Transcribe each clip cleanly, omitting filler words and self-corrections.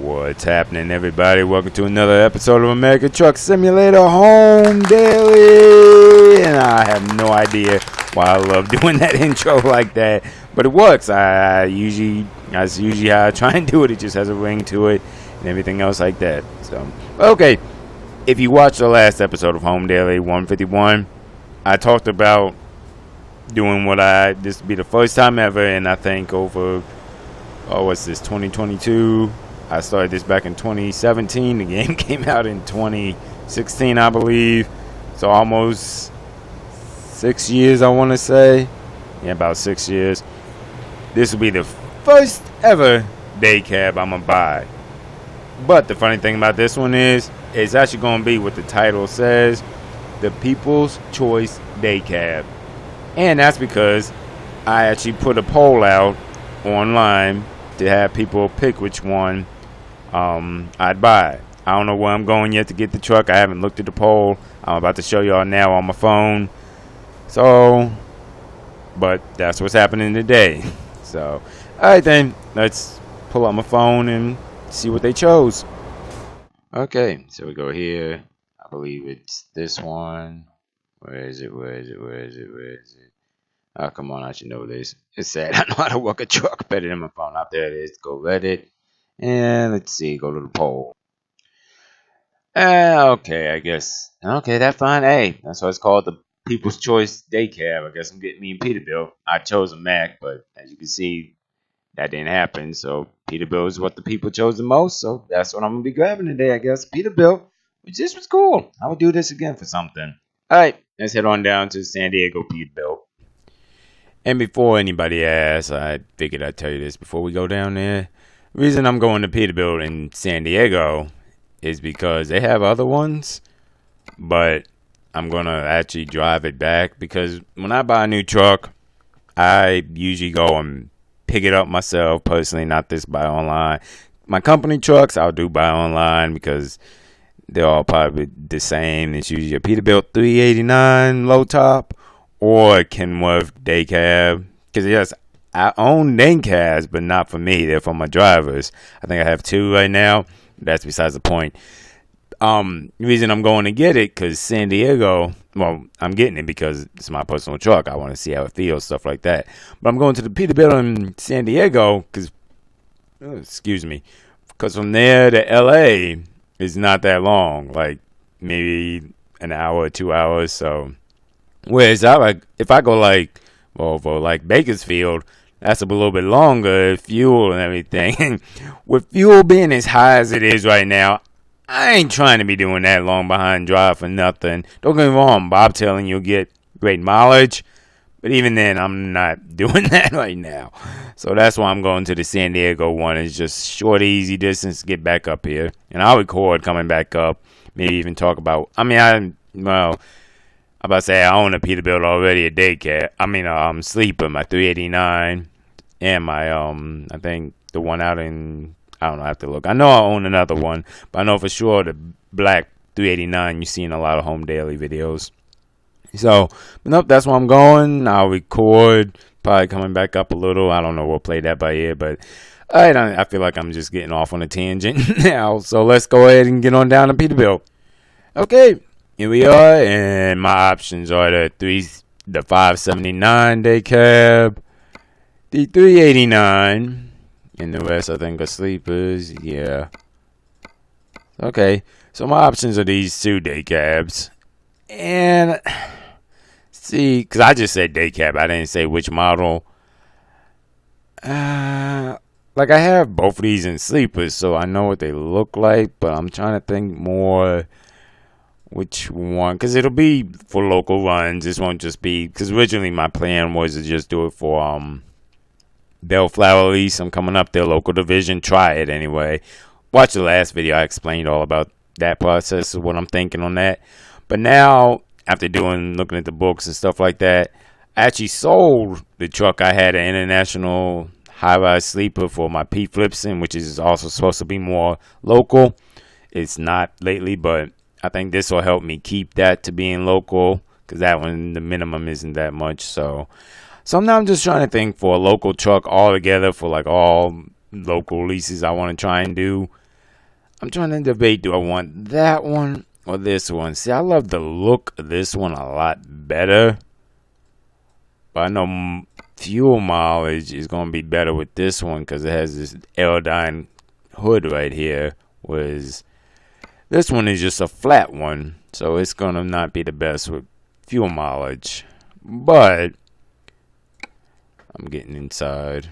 What's happening, everybody? Welcome to another episode of American Truck Simulator Home Daily. And I have no idea why I love doing that intro like that, but it works. That's usually how I try and do it. It just has a ring to it and everything else like that. So, okay. If you watched the last episode of Home Daily 151, I talked about doing this would be the first time ever, and I think over, what's this, 2022? I started this back in 2017. The game came out in 2016, I believe. So almost 6 years, I want to say. Yeah, about 6 years. This will be the first ever Daycab I'm going to buy. But the funny thing about this one is, it's actually going to be what the title says, the People's Choice Daycab. And that's because I actually put a poll out online to have people pick which one I'd buy. I don't know where I'm going yet to get the truck. I haven't looked at the poll. I'm about to show y'all now on my phone. So, but that's what's happening today. So, alright then, let's pull out my phone and see what they chose. Okay, so we go here. I believe it's this one. Where is it? Oh, come on, I should know this. It's sad. I know how to work a truck better than my phone. Out there it is. Go Reddit. And let's see. Go to the poll. Okay, I guess. Okay, that's fine. Hey, that's why it's called the People's Choice Daycab. I guess I'm getting me and Peterbilt. I chose a Mac, but as you can see, that didn't happen. So Peterbilt is what the people chose the most. So that's what I'm going to be grabbing today, I guess. Peterbilt, which this was cool. I would do this again for something. All right, let's head on down to San Diego Peterbilt. And before anybody asks, I figured I'd tell you this before we go down there. The reason I'm going to Peterbilt in San Diego is because they have other ones, but I'm going to actually drive it back because when I buy a new truck, I usually go and pick it up myself personally, not this buy online. My company trucks, I'll do buy online because they're all probably the same. It's usually a Peterbilt 389 low top or a Kenworth Daycab. Because yes, I own Daycabs, but not for me. They're for my drivers. I think I have two right now. That's besides the point. The reason I'm going to get it because San Diego, well, I'm getting it because it's my personal truck. I want to see how it feels, stuff like that. But I'm going to the Peterbilt in San Diego because, because from there to LA is not that long, like maybe an hour or 2 hours. So, whereas if I go over like Bakersfield, that's a little bit longer, fuel and everything. With fuel being as high as it is right now, I ain't trying to be doing that long behind drive for nothing. Don't get me wrong, Bob telling you'll get great mileage, but even then, I'm not doing that right now. So that's why I'm going to the San Diego one. It's just short, easy distance to get back up here. And I'll record coming back up, maybe even talk about, I'm about to say I own a Peterbilt already, a Daycab. Sleeper, my 389, and my, I think the one out in, I don't know, I have to look. I know I own another one, but I know for sure the black 389 you see in a lot of Home Daily videos. So, nope, that's where I'm going. I'll record, probably coming back up a little. I don't know, we'll play that by ear, but I feel like I'm just getting off on a tangent now. So let's go ahead and get on down to Peterbilt. Okay, here we are, and my options are the 579 Daycab, the 389, and the rest I think are sleepers. Yeah. Okay, so my options are these two Daycabs, and see, because I just said Daycab, I didn't say which model. I have both of these in sleepers, so I know what they look like, but I'm trying to think more which one, because it'll be for local runs. This won't just be, because originally my plan was to just do it for Bellflower lease. I'm coming up their local division, try it anyway. Watch the last video, I explained all about that process of what I'm thinking on that. But now, after looking at the books and stuff like that, I actually sold the truck. I had an international high-rise sleeper for my P. Flipson, which is also supposed to be more local. It's not lately, but I think this will help me keep that to being local, because that one, the minimum isn't that much. So now I'm just trying to think for a local truck all together for like all local leases I want to try and do. I'm trying to debate, do I want that one or this one? See, I love the look of this one a lot better. But I know fuel mileage is going to be better with this one because it has this Aerodyne hood right here. Whereas this one is just a flat one. So it's going to not be the best with fuel mileage. But I'm getting inside.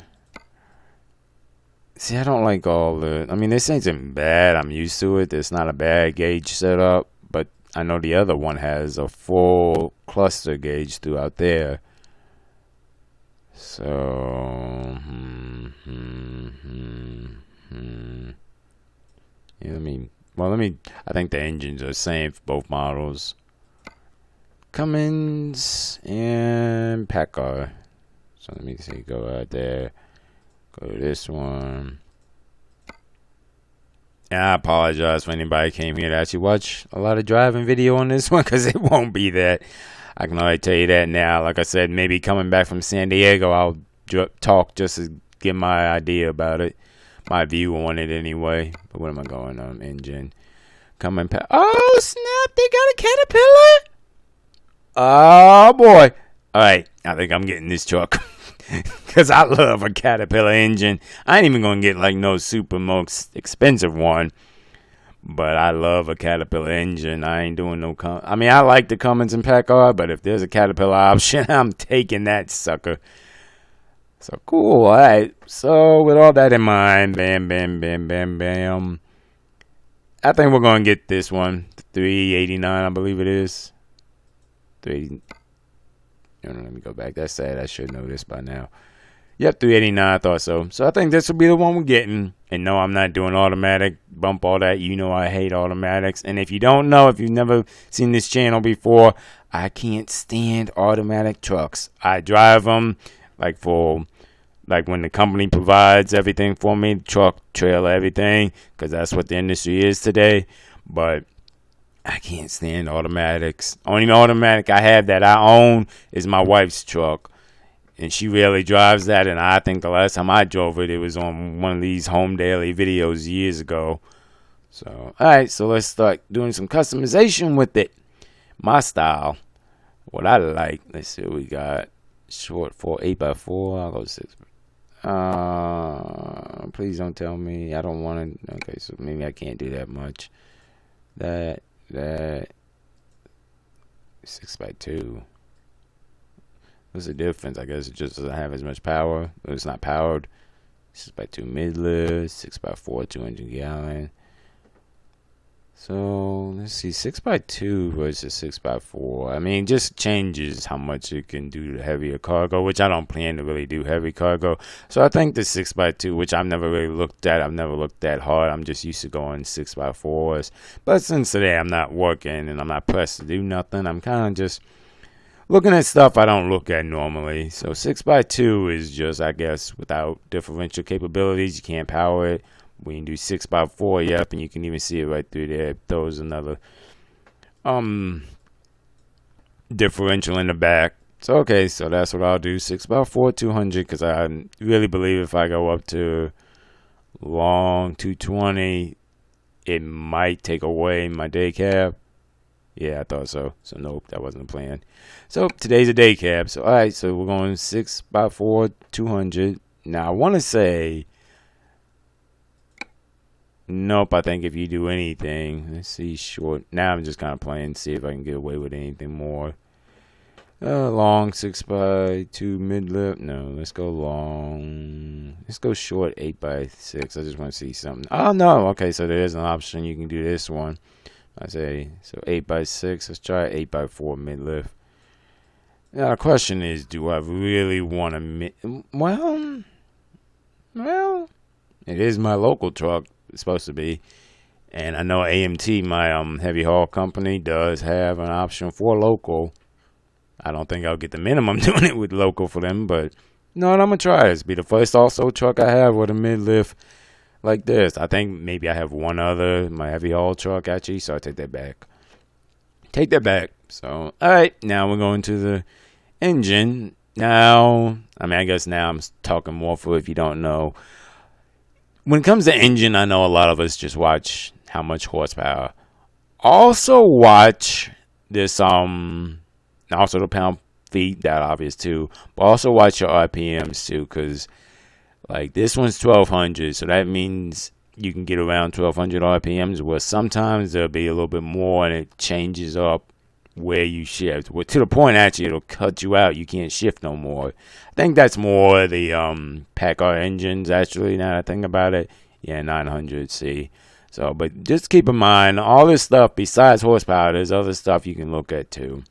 See, I don't like all the... I mean, this ain't bad. I'm used to it. It's not a bad gauge setup. But I know the other one has a full cluster gauge throughout there. So... Yeah, I think the engines are the same for both models. Cummins and Packard. So let me see. Go right there. Go to this one. And I apologize for anybody who came here to actually watch a lot of driving video on this one, because it won't be that. I can already tell you that now. Like I said, maybe coming back from San Diego, I'll talk just to get my idea about it. My view on it anyway. But what am I going on? Engine. Coming past. Oh, snap. They got a Caterpillar. Oh, boy. All right. I think I'm getting this truck. Because I love a Caterpillar engine. I ain't even going to get like no super most expensive one. But I love a Caterpillar engine. I ain't doing no... I mean, I like the Cummins and Packard. But if there's a Caterpillar option, I'm taking that sucker. So, cool. All right. So, with all that in mind, bam, bam, bam, bam, bam. I think we're going to get this one. $389, I believe it is. Let me go back. That's sad. I should know this by now. Yep, $389. I thought so. So I think this will be the one we're getting. And no, I'm not doing automatic. Bump all that. You know I hate automatics. And if you don't know, if you've never seen this channel before, I can't stand automatic trucks. I drive them like when the company provides everything for me, truck, trailer, everything, because that's what the industry is today. But I can't stand automatics. Only automatic I have that I own is my wife's truck. And she rarely drives that. And I think the last time I drove it, it was on one of these Home Daily videos years ago. So, alright, so let's start doing some customization with it. My style. What I like. Let's see what we got. Short 8x4. I'll go 6. Please don't tell me. I don't want to. Okay, so maybe I can't do that much. That 6x2. What's the difference? I guess it just doesn't have as much power. It's not powered. 6x2 mid-lift, 6x4 200 gallon. So let's see, 6x2 versus 6x4. I mean, just changes how much it can do to heavier cargo, which I don't plan to really do heavy cargo. So I think the 6x2, which I've never really looked at, I've never looked that hard. I'm just used to going 6x4s. But since today I'm not working and I'm not pressed to do nothing, I'm kind of just looking at stuff I don't look at normally. So 6x2 is just, I guess, without differential capabilities, you can't power it. We can do 6x4, yep, and you can even see it right through there. It throws another differential in the back. So, okay, so that's what I'll do. 6x4, 200, because I really believe if I go up to long 220, it might take away my day cab. Yeah, I thought so. So, nope, that wasn't the plan. So, today's a day cab. So, all right, so we're going 6x4, 200. Now, I want to say... Nope, I think if you do anything, let's see, short. Now I'm just kind of playing, see if I can get away with anything more. Long 6x2 mid-lip. No, let's go long. Let's go short 8x6. I just want to see something. Oh, no. Okay, so there is an option. You can do this one. I say, so 8x6. Let's try 8x4 mid-lift. Now, the question is, do I really want to... Well, it is my local truck. It's supposed to be, and I know AMT, my heavy haul company, does have an option for local. I don't think I'll get the minimum doing it with local for them, but no, I'm gonna try this. Be the first also truck I have with a mid lift like this. I think maybe I have one other, my heavy haul truck actually, so I take that back. So all right, now we're going to the engine. Now, I mean, I guess now I'm talking more for if you don't know. When it comes to engine, I know a lot of us just watch how much horsepower. Also watch this also the pound feet, that obvious too, but also watch your RPMs too, because like this one's 1200, so that means you can get around 1200 RPMs, where sometimes there'll be a little bit more and it changes up where you shift. Well, to the point actually it'll cut you out. You can't shift no more. I think that's more the Packard engines actually, now that I think about it. Yeah, 900C. So, but just keep in mind, all this stuff besides horsepower, there's other stuff you can look at too.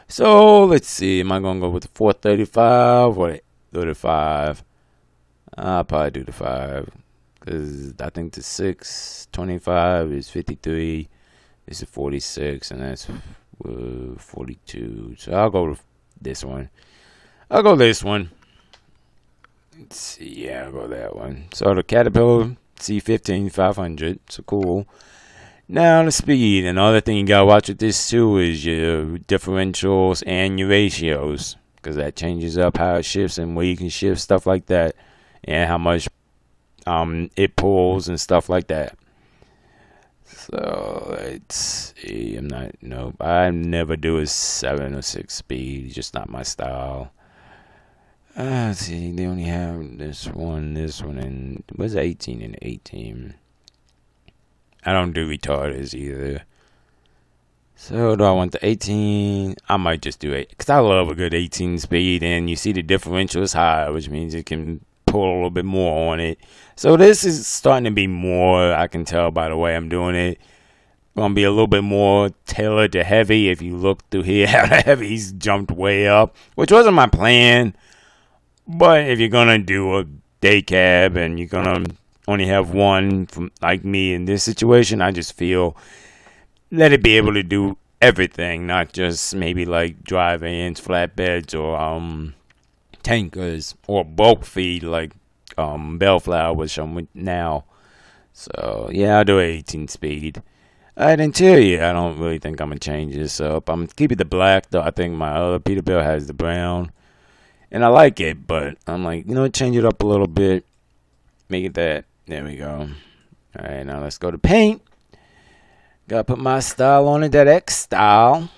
So let's see, am I gonna go with the 435 or the 5? I'll probably do the 5, because I think the 625 is 53. This is 46, and that's 42. So I'll go with this one. Let's see, yeah, I'll go that one. So the Caterpillar C15 500, so cool. Now the speed. Another thing you gotta watch with this too is your differentials and your ratios, because that changes up how it shifts and where you can shift, stuff like that, and how much it pulls and stuff like that. So let's see. I never do a 7 or 6 speed. It's just not my style. Let's see. They only have this one, and what's 18 and 18? I don't do retarders either. So do I want the 18? I might just do 8, because I love a good 18 speed, and you see the differential is high, which means it can pull a little bit more on it. So this is starting to be more, I can tell by the way I'm doing it, gonna be a little bit more tailored to heavy. If you look through here, how the heavy's jumped way up, which wasn't my plan. But if you're gonna do a day cab and you're gonna only have one, from like me in this situation, I just feel let it be able to do everything, not just maybe like dry vans, flatbeds, or tankers, or bulk feed like Bellflower, which I'm with now. So yeah, I'll do 18 speed. Alright, interior, I don't really think I'm gonna change this up. I'm keeping the black though. I think my other Peterbilt has the brown, and I like it, but I'm like, change it up a little bit, make it that. There we go. Alright, now let's go to paint. Gotta put my style on it, that X style.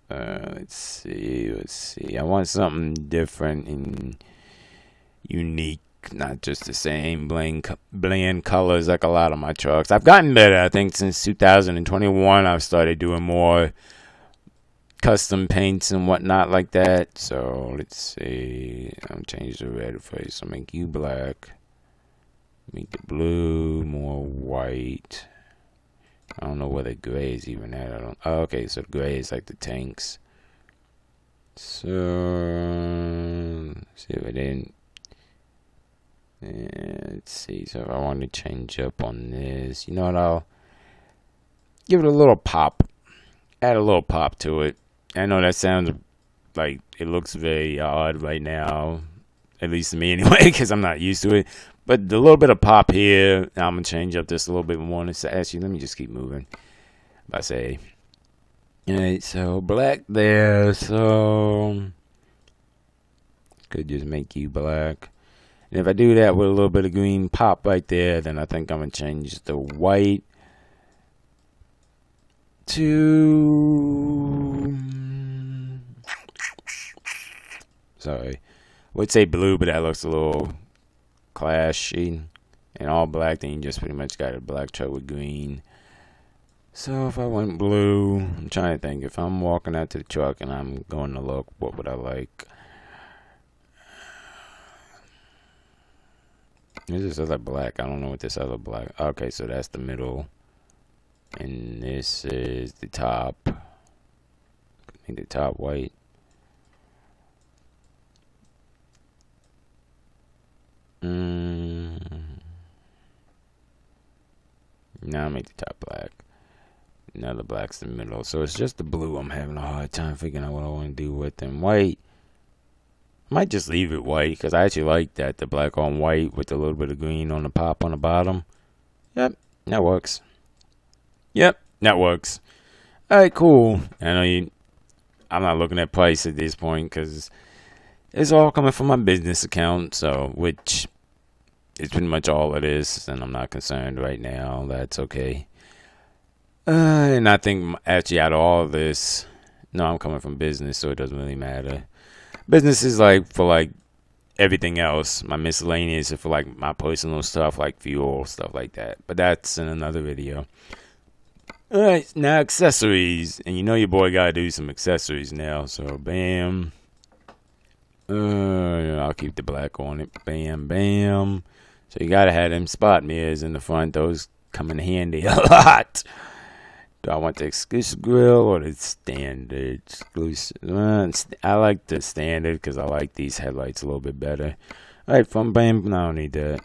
Let's see. I want something different and unique, not just the same bland colors like a lot of my trucks. I've gotten better. I think since 2021, I've started doing more custom paints and whatnot like that. So let's see. I'll change the red face. I'll make you black. Make the blue more white. I don't know where the gray is even at. Okay, so the gray is like the tanks. So see if I didn't. Let's see. So if I want to change up on this, you know what? I'll give it a little pop. Add a little pop to it. I know that sounds like it looks very odd right now, at least to me anyway, because I'm not used to it. But the little bit of pop here, I'm going to change up this a little bit more. Actually, let me just keep moving. I say. Alright, so black there. So could just make you black. And if I do that with a little bit of green pop right there, then I think I'm going to change the white to... Sorry. I would say blue, but that looks a little clashy. And all black, then you just pretty much got a black truck with green. So if I went blue, I'm trying to think. If I'm walking out to the truck and I'm going to look, what would I like? This is other black. I don't know what this other black. Okay, so that's the middle. And this is the top. Make the top white. Now make the top black. Now the black's the middle. So it's just the blue I'm having a hard time figuring out what I want to do with. And white, I might just leave it white, because I actually like that, the black on white with a little bit of green on the pop on the bottom. Yep, that works. Alright, cool. I know I'm not looking at price at this point, because it's all coming from my business account, so, which it's pretty much all it is, and I'm not concerned right now. That's okay. And I think actually out of all of this, no, I'm coming from business, so it doesn't really matter. Business is like for like everything else. My miscellaneous is for like my personal stuff, like fuel, stuff like that. But that's in another video. Alright, now accessories. And you know your boy gotta do some accessories now. So bam. I'll keep the black on it. Bam, bam. So you gotta have them spot mirrors in the front. Those come in handy a lot. Do I want the exclusive grill or the standard exclusive? I like the standard because I like these headlights a little bit better. Alright, front bumper, I don't need that.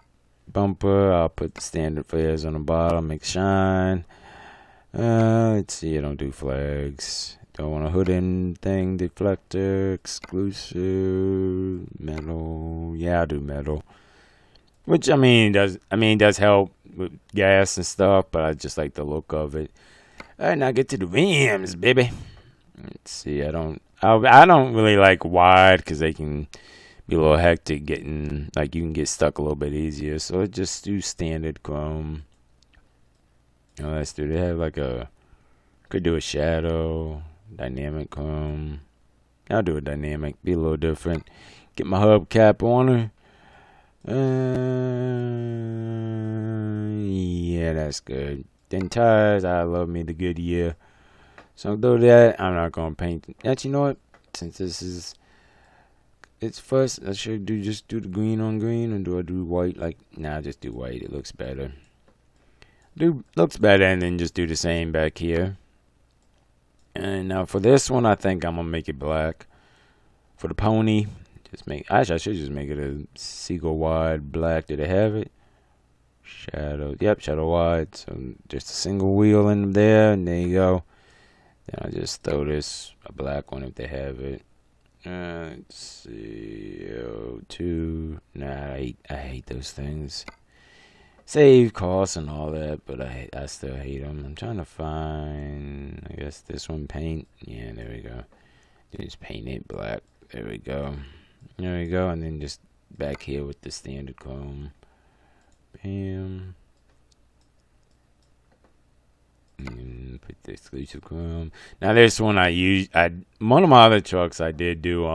Bumper, I'll put the standard flares on the bottom, make shine. Let's see, I don't do flags. Don't want a hood and thing, deflector, exclusive, metal. Yeah, I'll do metal. Which does help with gas and stuff, but I just like the look of it. Alright, now get to the rims, baby. Let's see, I don't really like wide because they can be a little hectic getting, like you can get stuck a little bit easier. So let's just do standard chrome. Let's do, they have like could do a shadow, dynamic chrome. I'll do a dynamic, be a little different. Get my hubcap on her. Yeah, that's good. Then tires, I love me the Goodyear. So I'll do that. I'm not gonna paint. Actually, you know what? Since this is it's first, I should just do the green on green, or do I do white? Like, nah, just do white. It looks better. Looks better, and then just do the same back here. And now for this one, I think I'm gonna make it black. For the pony, I should just make it a seagull wide black. Did I have it? Shadow, yep, shadow wide. So just a single wheel in there, and there you go. Then I just throw this a black one if they have it. Let's see, 2. Nah, I hate those things. Save costs and all that, but I still hate them. I'm trying to find, I guess this one, paint. Yeah, there we go. Just paint it black. There we go. There we go, and then just back here with the standard chrome. Bam. And put the exclusive chrome. Now this one one of my other trucks I did do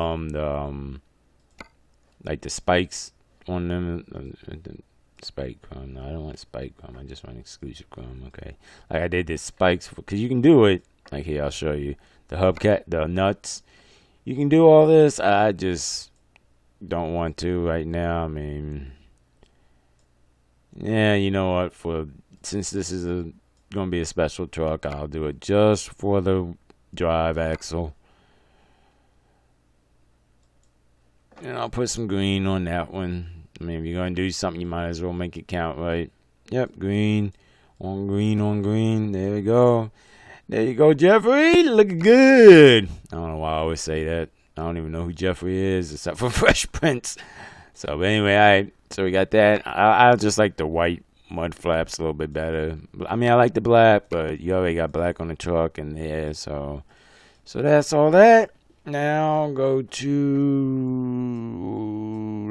like the spikes on them. The spike chrome. No, I don't want spike chrome. I just want exclusive chrome. Okay. Like I did the spikes because you can do it. Like here, I'll show you the hubcap, the nuts. You can do all this. I just don't want to right now. I mean, yeah, you know what? Since this is gonna be a special truck, I'll do it just for the drive axle. And I'll put some green on that one. I mean, if you're gonna do something, you might as well make it count, right? Yep, green on green on green. There we go. There you go, Jeffrey. Looking good. I don't know why I always say that. I don't even know who Jeffrey is except for Fresh Prince. So, but anyway, so we got that. I just like the white mud flaps a little bit better. I mean, I like the black, but you already got black on the truck and there. So that's all that. Now go to,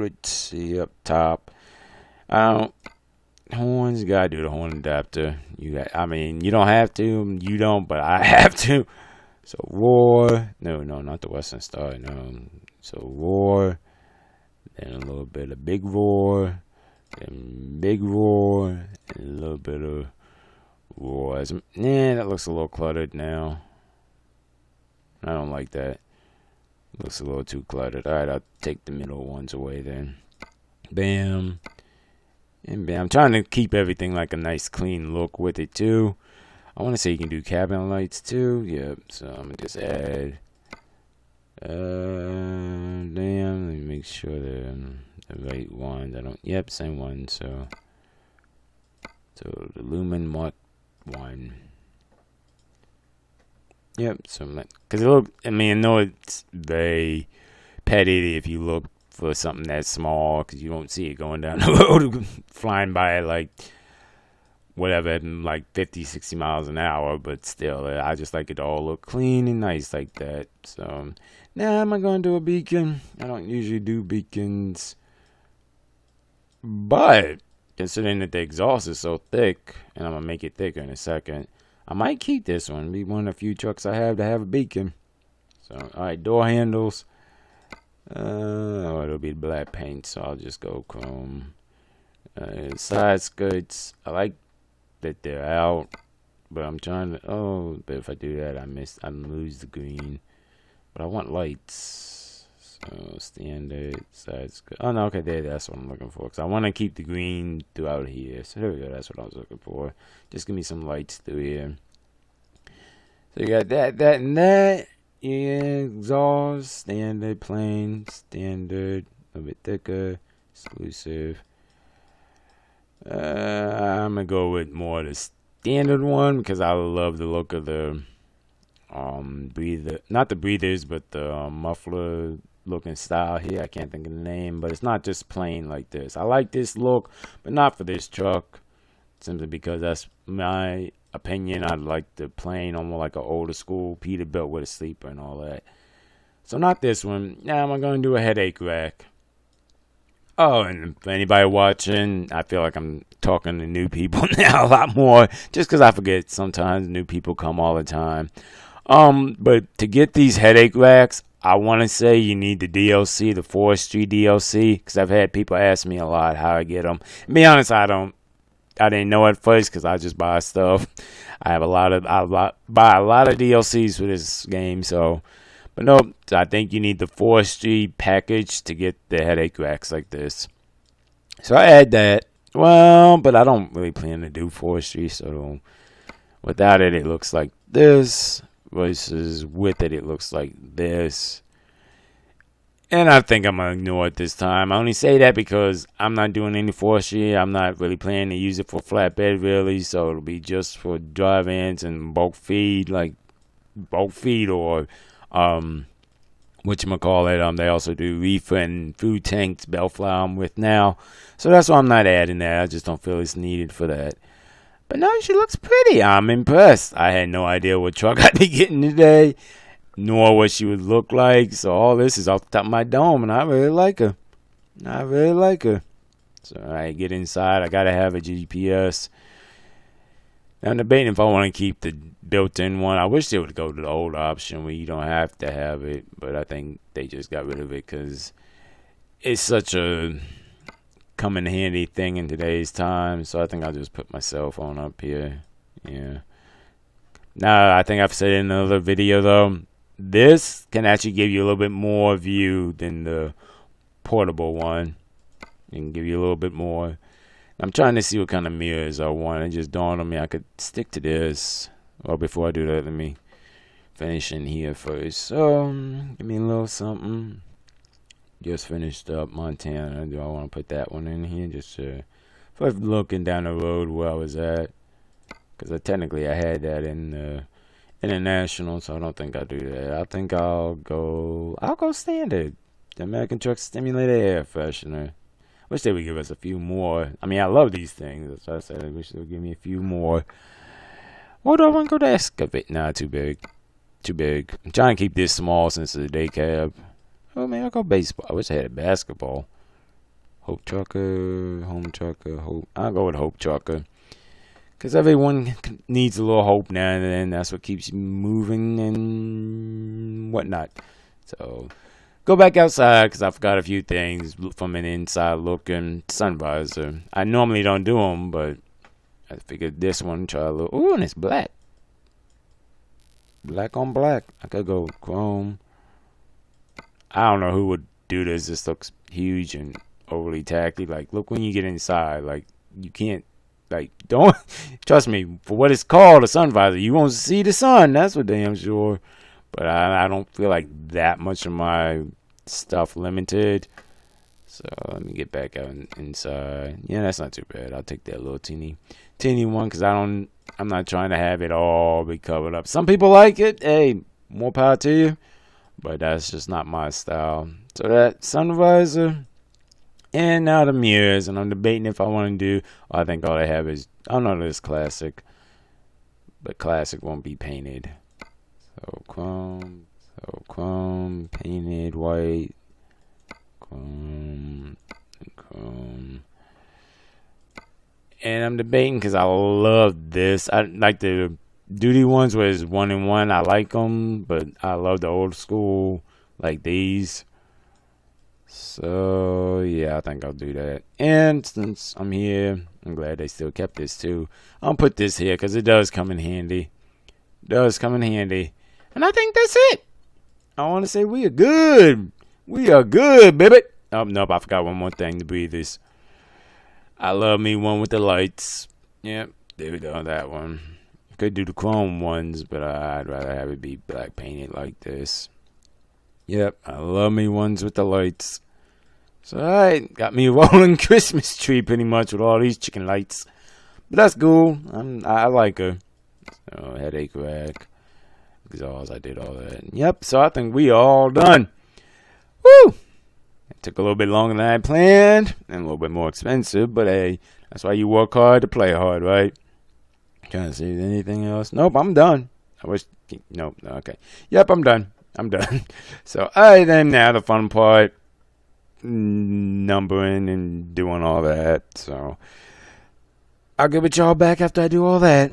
let's see, up top. Horns, you gotta do the horn adapter. You don't have to, you don't, but I have to. So roar, no, not the Western Star, no. So roar, then a little bit of big roar, then big roar, and a little bit of roar. That looks a little cluttered now. I don't like that. Looks a little too cluttered. Alright, I'll take the middle ones away then. Bam. And bam. I'm trying to keep everything like a nice clean look with it too. I want to say you can do cabin lights too. Yep. So I'm going to just add. Damn. Let me make sure the right ones. Yep, same one. So the Lumen Mark 1. Yep, so because I know it's very petty if you look for something that's small because you don't see it going down the road, flying by at like whatever, like 50, 60 miles an hour, but still, I just like it to all look clean and nice like that. So now am I going to do a beacon? I don't usually do beacons, But considering that the exhaust is so thick, and I'm gonna make it thicker in a second, I might keep this one. Be one of the few trucks I have to have a beacon. So, alright, door handles. Oh, it'll be black paint, so I'll just go chrome. Side skirts, I like that they're out, but I'm trying to. Oh, but if I do that, I lose the green. But I want lights. So standard side skirt. Oh no, okay, that's what I'm looking for. Cause I want to keep the green throughout here. So there we go. That's what I was looking for. Just give me some lights through here. So you got that, and that. Yeah, exhaust, standard, plain, standard, a little bit thicker, exclusive. I'm gonna go with more of the standard one because I love the look of the breather, not the breathers, but the muffler looking style here. I can't think of the name, but it's not just plain like this. I like this look, but not for this truck, simply because that's my opinion. I like the plain, almost like an older school Peterbilt with a sleeper and all that. So not this one. Now I'm gonna do a headache rack. Oh, and for anybody watching, I feel like I'm talking to new people now a lot more, just because I forget sometimes new people come all the time. But to get these headache racks, I want to say you need the DLC, the forestry DLC, because I've had people ask me a lot how I get them. To be honest, I didn't know at first because I just buy stuff. I buy a lot of DLCs for this game, so. But no, I think you need the forestry package to get the headache racks like this. So I add that. Well, but I don't really plan to do forestry, so without it, it looks like this. Versus with it, it looks like this. And I think I'm going to ignore it this time. I only say that because I'm not doing any forestry. I'm not really planning to use it for flatbed, really. So it'll be just for drive-ins and bulk feed, like bulk feed or whatchamacallit, they also do reefer and food tanks, Bellflower I'm with now. So that's why I'm not adding that. I just don't feel it's needed for that. But no, she looks pretty. I'm impressed. I had no idea what truck I'd be getting today, nor what she would look like. So all this is off the top of my dome, and I really like her. So I get inside. I gotta have a GPS. Now I'm debating if I want to keep the built-in one. I wish they would go to the old option where you don't have to have it, but I think they just got rid of it because it's such a come in handy thing in today's time. So I think I'll just put my cell phone up here. Yeah. Now I think I've said in another video though, this can actually give you a little bit more view than the portable one. It can give you a little bit more. I'm trying to see what kind of mirrors I want. It just dawned on me I could stick to this. Well, before I do that, let me finish in here first. So, give me a little something. Just finished up Montana. Do I want to put that one in here? Just for looking down the road where I was at. Because technically I had that in the International, so I don't think I'll do that. I think I'll go standard. The American Truck Simulator Air Freshener. Wish they would give us a few more. I mean, I love these things. So I said I wish they would give me a few more. What do I want to go to excavate? Nah, too big. I'm trying to keep this small since it's a day cab. Oh, man, I'll go baseball. I wish I had a basketball. Hope Trucker, Home Trucker, Hope. I'll go with Hope Trucker. Because everyone needs a little hope now and then. That's what keeps you moving and whatnot. So, go back outside because I forgot a few things from an inside looking sun visor. I normally don't do them, but I figured this one, try a little. Ooh, and it's black. Black on black. I could go chrome. I don't know who would do this. This looks huge and overly tacky. Like, look when you get inside. Like, you can't. Like, don't. Trust me, for what it's called, a sun visor, you won't see the sun. That's for damn sure. But I don't feel like that much of my stuff limited. So let me get back out inside. Yeah, that's not too bad. I'll take that little teeny one because I'm not trying to have it all be covered up. Some people like it. Hey, more power to you. But that's just not my style. So that sun visor. And now the mirrors. And I'm debating if I want to do. I think all I have is. I don't know this classic. But classic won't be painted. So chrome, painted white, chrome. And I'm debating because I love this. I like the duty ones where it's 1-in-1. I like them, but I love the old school like these. So yeah, I think I'll do that. And since I'm here, I'm glad they still kept this too. I'll put this here because it does come in handy. And I think that's it. I want to say we are good. We are good, baby. Oh, nope, I forgot one more thing to breathe this. I love me one with the lights. Yep, there we go, that one. Could do the chrome ones, but I'd rather have it be black painted like this. Yep, I love me ones with the lights. So, alright, got me a rolling Christmas tree pretty much with all these chicken lights. But that's cool. I like her. So, headache rack. Exhaust, I did all that. Yep, so I think we all done. Woo! It took a little bit longer than I planned. And a little bit more expensive. But hey, that's why you work hard to play hard, right? Trying to see anything else. Nope, I'm done. Nope, okay. Yep, I'm done. So, alright then, now the fun part. Numbering and doing all that. So, I'll get with y'all back after I do all that.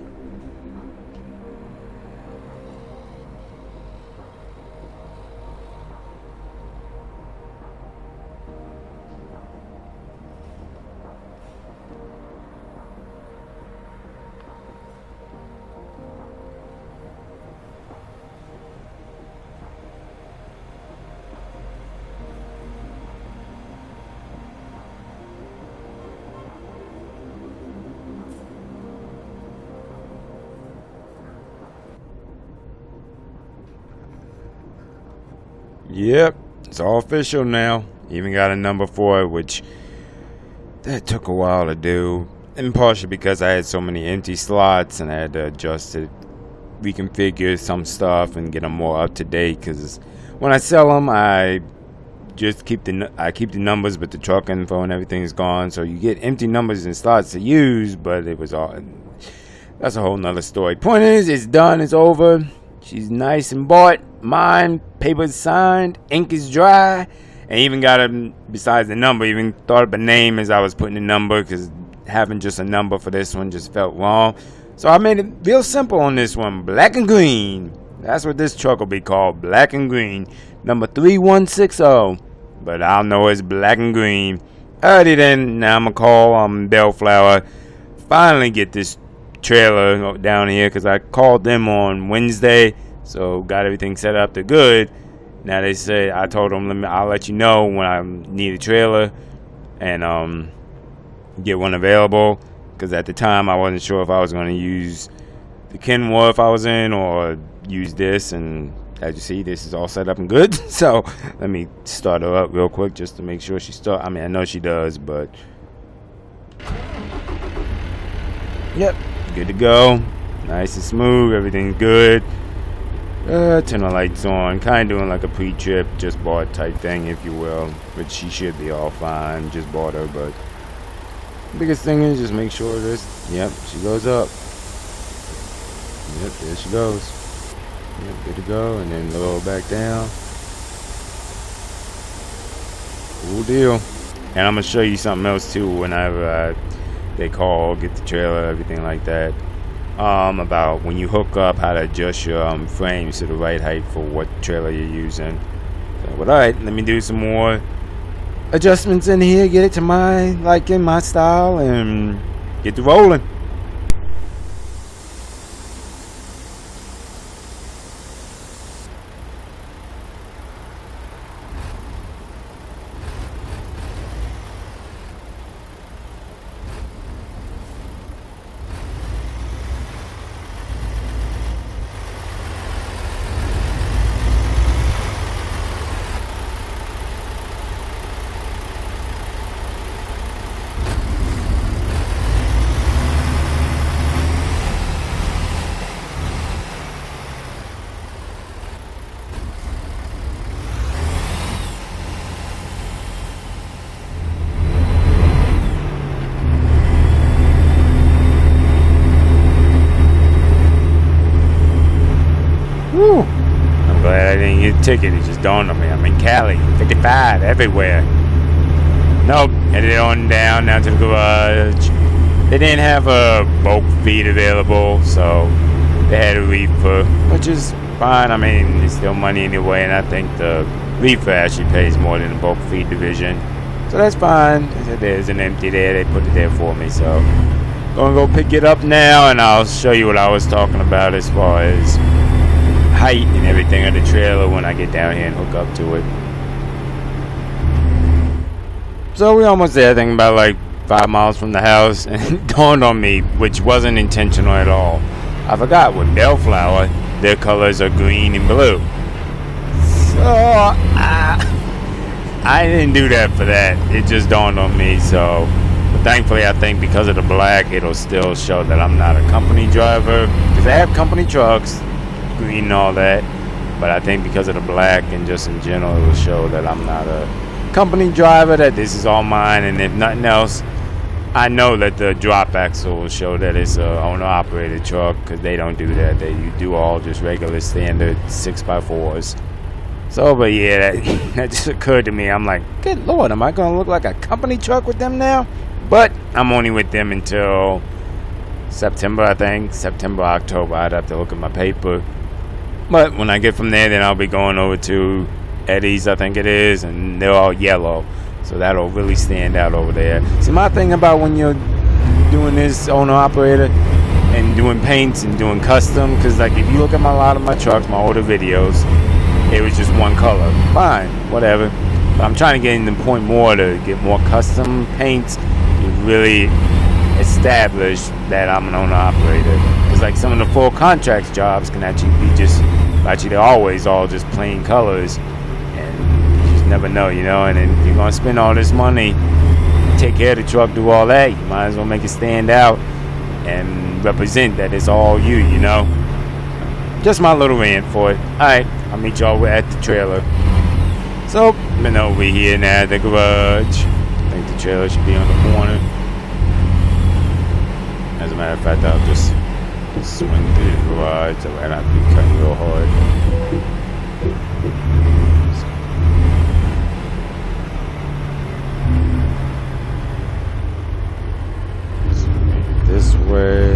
Yep, it's all official now. Even got a number for it, which that took a while to do. And partially because I had so many empty slots and I had to adjust it, reconfigure some stuff and get them more up to date. Because when I sell them, I just keep the numbers, but the truck info and everything's gone. So you get empty numbers and slots to use, but it was all. That's a whole nother story. Point is, it's done. It's over. She's nice and bought. Mine, paper's signed, ink is dry, and even got besides the number, even thought up a name as I was putting the number, because having just a number for this one just felt wrong. So I made it real simple on this one, black and green. That's what this truck will be called, black and green. Number 3160, but I'll know it's black and green. Alrighty then, now I'm going to call Bellflower, finally get this trailer down here, because I called them on Wednesday. So got everything set up to good. Now they say, I told them I'll let you know when I need a trailer and get one available. Because at the time I wasn't sure if I was going to use the Kenworth I was in or use this. And as you see, this is all set up and good. So let me start her up real quick just to make sure she starts. I mean, I know she does, but yep, good to go. Nice and smooth. Everything's good. Turn the lights on, kind of doing like a pre-trip, just bought type thing, if you will, which she should be all fine, just bought her, but the biggest thing is just make sure this, yep, she goes up, yep, there she goes, yep, good to go, and then lower back down, cool deal. And I'm going to show you something else too, whenever they call, get the trailer, everything like that. About when you hook up, how to adjust your frames to the right height for what trailer you're using. So, but alright, let me do some more adjustments in here, get it to my liking, my style, and get to rolling. I'm glad I didn't get a ticket. It just dawned on me. I'm in Cali, 55, everywhere. Nope, headed on down to the garage. they didn't have a bulk feed available, so they had a reefer, which is fine. I mean, it's still money anyway, and I think the reefer actually pays more than the bulk feed division, so that's fine. There's an empty there, they put it there for me, so gonna go pick it up now, and I'll show you what I was talking about as far as height and everything of the trailer when I get down here and hook up to it. So we almost there, I think about like 5 miles from the house, and it dawned on me, which wasn't intentional at all. I forgot with Bellflower, their colors are green and blue. So I didn't do that for that. It just dawned on me. So, but thankfully, I think because of the black, it'll still show that I'm not a company driver. Because I have company trucks, green and all that. But I think because of the black and just in general, it will show that I'm not a company driver, that this is all mine. And if nothing else, I know that the drop axle will show that it's a owner-operated truck, because they don't do that. They do all just regular standard 6x4s. So, but yeah, that just occurred to me. I'm like, good Lord, am I going to look like a company truck with them now? But I'm only with them until September, I think. September, October. I'd have to look at my paper. But when I get from there, then I'll be going over to Eddie's, I think it is, and they're all yellow. So that'll really stand out over there. See, my thing about when you're doing this owner-operator and doing paints and doing custom, because like if you look at a lot of my trucks, my older videos, it was just one color. Fine, whatever. But I'm trying to get in the point more to get more custom paints to really establish that I'm an owner-operator. Because like some of the full contracts jobs can actually be they're always all just plain colors. Never know, you know, and then you're gonna spend all this money, take care of the truck, do all that. You might as well make it stand out and represent that it's all you, you know. Just my little rant for it. Alright, I'll meet y'all at the trailer. So, I'm been over here now at the garage. I think the trailer should be on the corner. As a matter of fact, I'll just swing through the garage so I don't have to be cutting real hard. This way,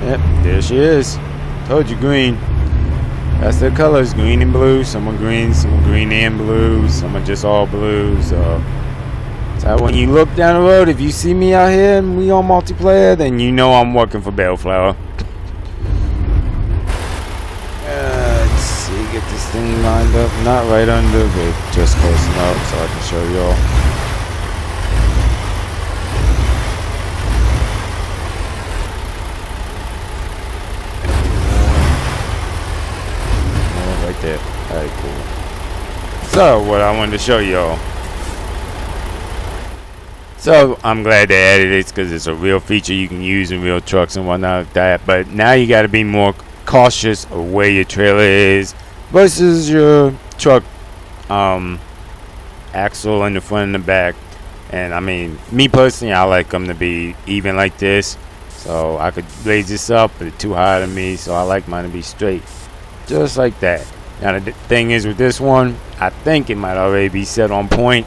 yep, there she is. Told you, green. That's their colors, green and blue. Some are green and blue. Some are just all blue. So when you look down the road, if you see me out here and we on multiplayer, then you know I'm working for Bellflower. Let's see, get this thing lined up. Not right under, but just close enough so I can show y'all. There. Alright, cool. So, what I wanted to show y'all. So, I'm glad they added it because it's a real feature you can use in real trucks and whatnot like that. But now you got to be more cautious of where your trailer is versus your truck axle in the front and the back. And I mean, me personally, I like them to be even like this. So, I could raise this up, but it's too high to me. So, I like mine to be straight. Just like that. Now the thing is with this one, I think it might already be set on point,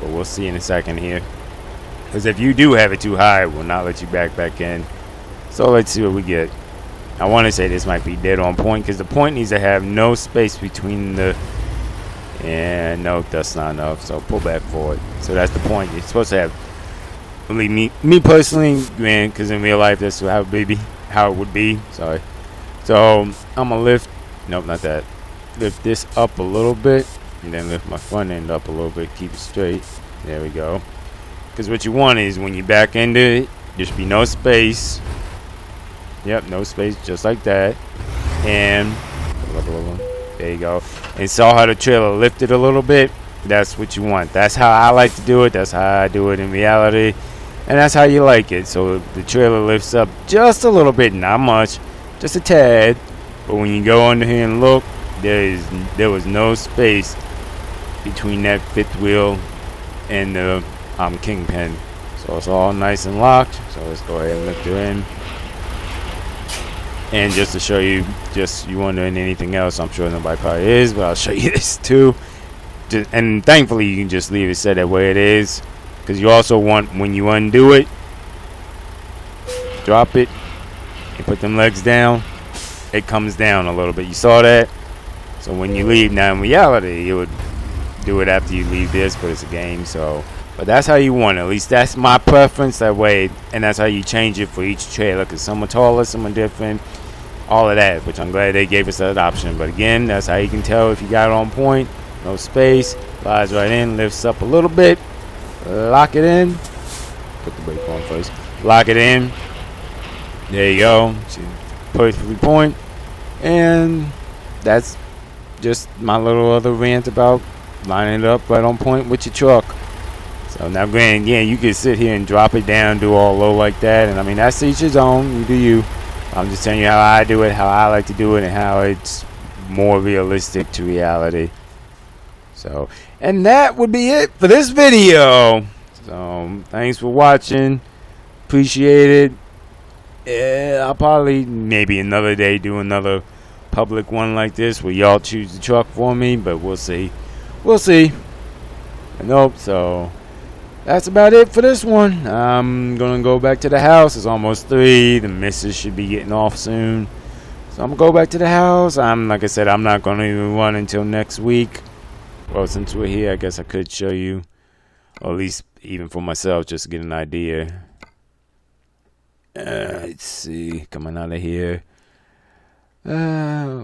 but we'll see in a second here. Because if you do have it too high, it will not let you back in. So let's see what we get. I want to say this might be dead on point because the point needs to have no space between the... And no, that's not enough. So pull back forward. So that's the point. You're supposed to have... Believe me personally, man, because in real life that's how it would be. Sorry. So I'm gonna lift. Nope, not that. Lift this up a little bit, and then lift my front end up a little bit. Keep it straight. There we go. Because what you want is when you back into it, there should be no space. Yep, no space, just like that. And there you go. And saw how the trailer lifted a little bit. That's what you want. That's how I like to do it. That's how I do it in reality, and that's how you like it. So the trailer lifts up just a little bit, not much, just a tad. But when you go under here and look, there was no space between that fifth wheel and the kingpin. So it's all nice and locked. So let's go ahead and lift it in. And just to show you, just you wondering anything else, I'm sure nobody probably is, but I'll show you this too. And thankfully you can just leave it set that way it is, because you also want, when you undo it, drop it and put them legs down, it comes down a little bit. You saw that? So when you leave, now in reality, you would do it after you leave this, but it's a game, so. But that's how you want it. At least that's my preference that way, and that's how you change it for each trailer, because some are taller, some are different, all of that, which I'm glad they gave us that option. But again, that's how you can tell if you got it on point. No space, slides right in, lifts up a little bit, lock it in, put the brake on first, lock it in, there you go, perfectly point. And that's just my little other rant about lining it up right on point with your truck. So now granted, yeah, you can sit here and drop it down, do all low like that, and I mean, that's each his own, you do you. I'm just telling you how I do it, how I like to do it, and how it's more realistic to reality. So, and that would be it for this video. So, thanks for watching. Appreciate it. Yeah, I'll probably maybe another day do another public one like this where y'all choose the truck for me, but we'll see. We'll see. Nope, so that's about it for this one. I'm gonna go back to the house. It's almost 3. The missus should be getting off soon. So I'm gonna go back to the house. Like I said, I'm not gonna even run until next week. Well, since we're here, I guess I could show you, or at least even for myself, just to get an idea. Let's see, coming out of here.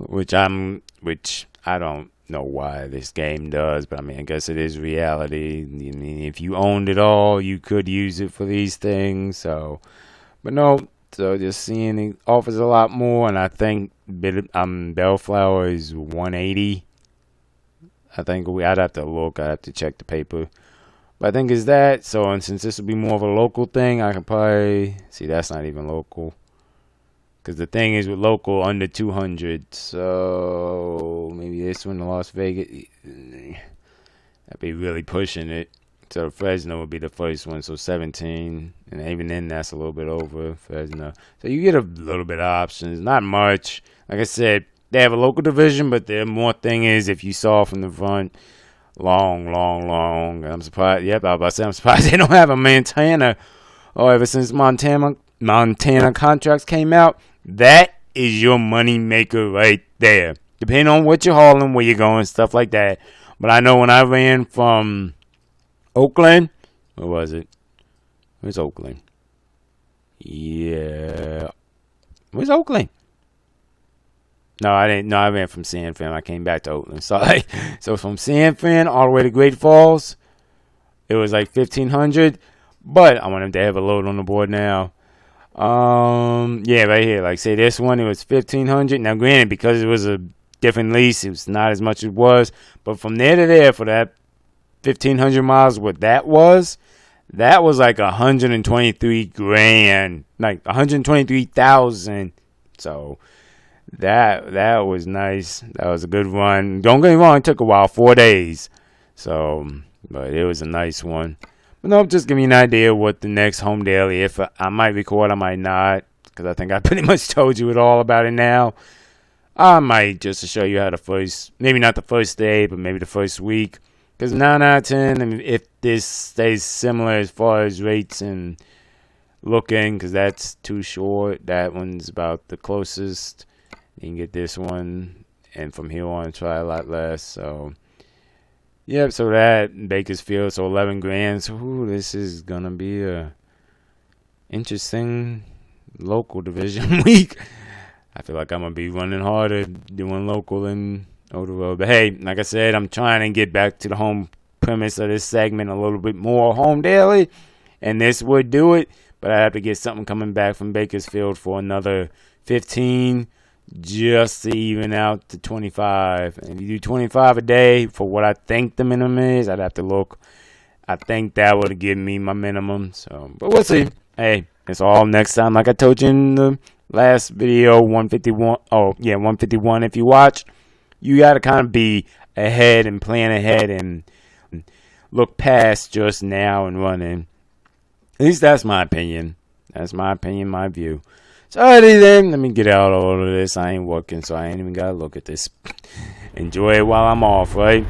Which I don't know why this game does, but I mean, I guess it is reality. I mean, if you owned it all, you could use it for these things. So, but no. So just seeing it offers a lot more, and I think Bellflower is 180. I think I'd have to look. I'd have to check the paper. But I think it's that. So, and since this would be more of a local thing, I can probably see that's not even local. Because the thing is with local under 200. So maybe this one in Las Vegas. That'd be really pushing it. So Fresno would be the first one. So 17. And even then, that's a little bit over Fresno. So you get a little bit of options. Not much. Like I said, they have a local division, but the more thing is, if you saw from the front, long. I'm surprised. Yep, I was about to say, I'm surprised they don't have a Montana. Oh, ever since Montana contracts came out, that is your money maker right there. Depending on what you're hauling, where you're going, stuff like that. But I know when I ran from Oakland, where was it? Where's Oakland? Yeah. Where's Oakland? No, I didn't. No, I ran from San Fran. I came back to Oakland. So from San Fran all the way to Great Falls, it was like 1,500. But I want them to have a load on the board now. Yeah, right here. Like say this one, it was 1,500. Now, granted, because it was a different lease, it was not as much as it was. But from there to there, for that 1,500 miles, what that was like 123 grand, like 123,000. So. That was nice. That was a good run. Don't get me wrong, it took a while, 4 days. So, but it was a nice one. But no, just give me an idea what the next home daily. If I might record, I might not, because I think I pretty much told you it all about it now. I might just to show you how the first, maybe not the first day, but maybe the first week. Because 9 out of 10, I mean, if this stays similar as far as rates and looking, because that's too short. That one's about the closest. You can get this one, and from here on, try a lot less. So, yep. So that Bakersfield, so 11 grand. So, this is gonna be a interesting local division week. I feel like I'm gonna be running harder doing local and over the road. But hey, like I said, I'm trying to get back to the home premise of this segment a little bit more home daily, and this would do it. But I have to get something coming back from Bakersfield for another 15. Just to even out to 25. And if you do 25 a day for what I think the minimum is, I'd have to look. I think that would give me my minimum. So, but we'll see. Hey, it's all next time. Like I told you in the last video, 151. Oh, yeah, 151. If you watch, you got to kind of be ahead and plan ahead and look past just now and running. At least that's my opinion. That's my opinion, my view. So, alrighty then, let me get out all of this. I ain't working, so I ain't even got to look at this. Enjoy it while I'm off, right?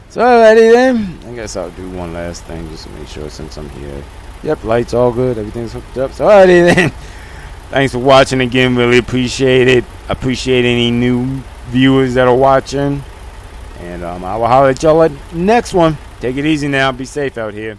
So, alrighty then, I guess I'll do one last thing just to make sure since I'm here. Yep, lights all good. Everything's hooked up. So, alrighty then. Thanks for watching again. Really appreciate it. Appreciate any new viewers that are watching. And I will holler at y'all at next one. Take it easy now. Be safe out here.